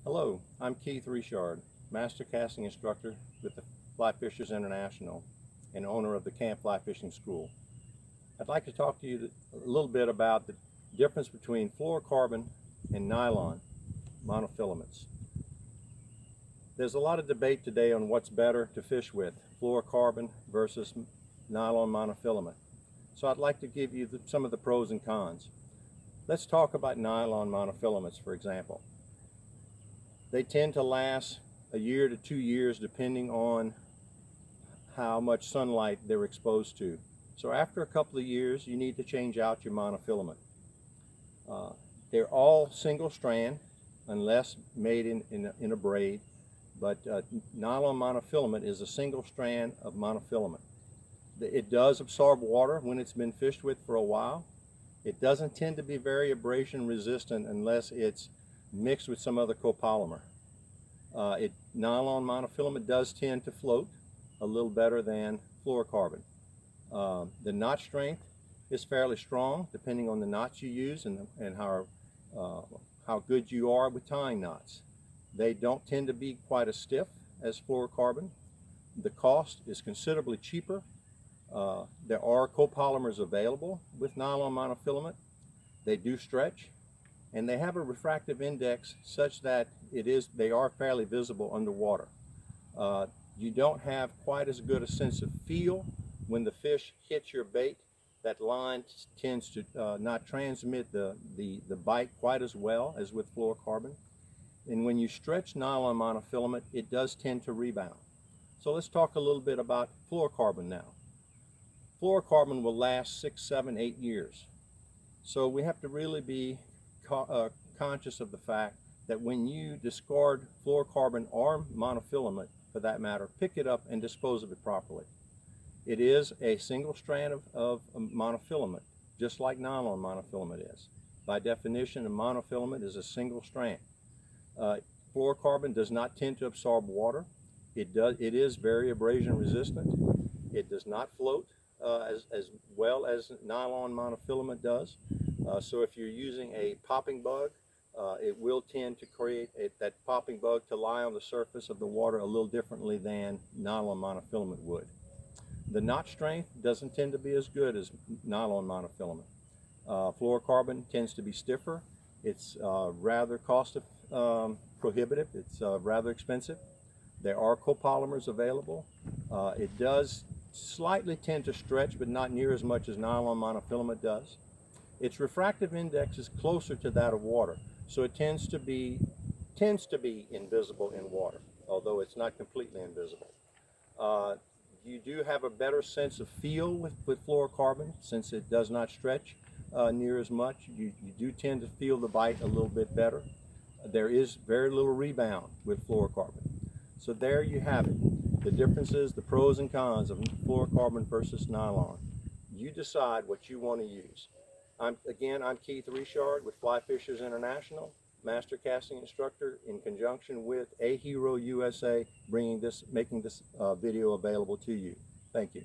Hello, I'm Keith Richard, Master Casting Instructor with the Fly Fishers International and owner of the Camp Fly Fishing School. I'd like to talk to you a little bit about the difference between fluorocarbon and nylon monofilaments. There's a lot of debate today on what's better to fish with, fluorocarbon versus nylon monofilament. So I'd like to give you some of the pros and cons. Let's talk about nylon monofilaments, for example. They tend to last a year to 2 years depending on how much sunlight they're exposed to. So after a couple of years, you need to change out your monofilament. They're all single strand unless made in a braid, but nylon monofilament is a single strand of monofilament. It does absorb water when it's been fished with for a while. It doesn't tend to be very abrasion resistant unless it's mixed with some other copolymer. Nylon monofilament does tend to float a little better than fluorocarbon. The knot strength is fairly strong depending on the knots you use and how good you are with tying knots. They don't tend to be quite as stiff as fluorocarbon. The cost is considerably cheaper. There are copolymers available with nylon monofilament. They do stretch, and they have a refractive index such that they are fairly visible underwater. You don't have quite as good a sense of feel when the fish hits your bait. That line tends to not transmit the bite quite as well as with fluorocarbon. And when you stretch nylon monofilament, it does tend to rebound. So let's talk a little bit about fluorocarbon now. Fluorocarbon will last 6, 7, 8 years. So we have to really be conscious of the fact that when you discard fluorocarbon or monofilament, for that matter, pick it up and dispose of it properly. It is a single strand of monofilament, just like nylon monofilament is. By definition, a monofilament is a single strand. Fluorocarbon does not tend to absorb water. It is very abrasion resistant. It does not float as well as nylon monofilament does. So if you're using a popping bug, it will tend to create that popping bug to lie on the surface of the water a little differently than nylon monofilament would. The knot strength doesn't tend to be as good as nylon monofilament. Fluorocarbon tends to be stiffer. It's rather cost prohibitive. It's rather expensive. There are copolymers available. It does slightly tend to stretch, but not near as much as nylon monofilament does. Its refractive index is closer to that of water, so it tends to be invisible in water, although it's not completely invisible. You do have a better sense of feel with fluorocarbon since it does not stretch near as much. You do tend to feel the bite a little bit better. There is very little rebound with fluorocarbon. So there you have it. The differences, the pros and cons of fluorocarbon versus nylon. You decide what you want to use. I'm Keith Richard with Fly Fishers International, Master Casting Instructor, in conjunction with A Hero USA, making this video available to you. Thank you.